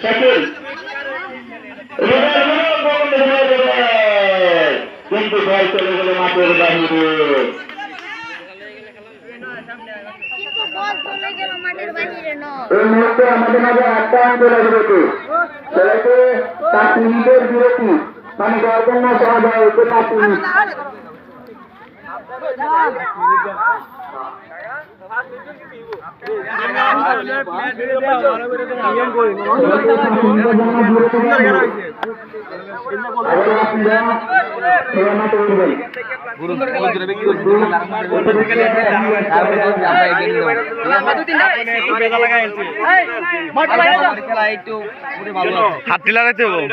শাকিল কিন্তু বল চলে গেল মাঠের বাহিরে। এই মুহূর্তে আমাদের মাঝে একটা অঞ্চল বিরতি ছেলেকে 5 মিনিটের বিরতি, মানে গর্জন না সহজ হয় 5 মিনিট। হাত লাগাইতে হবে।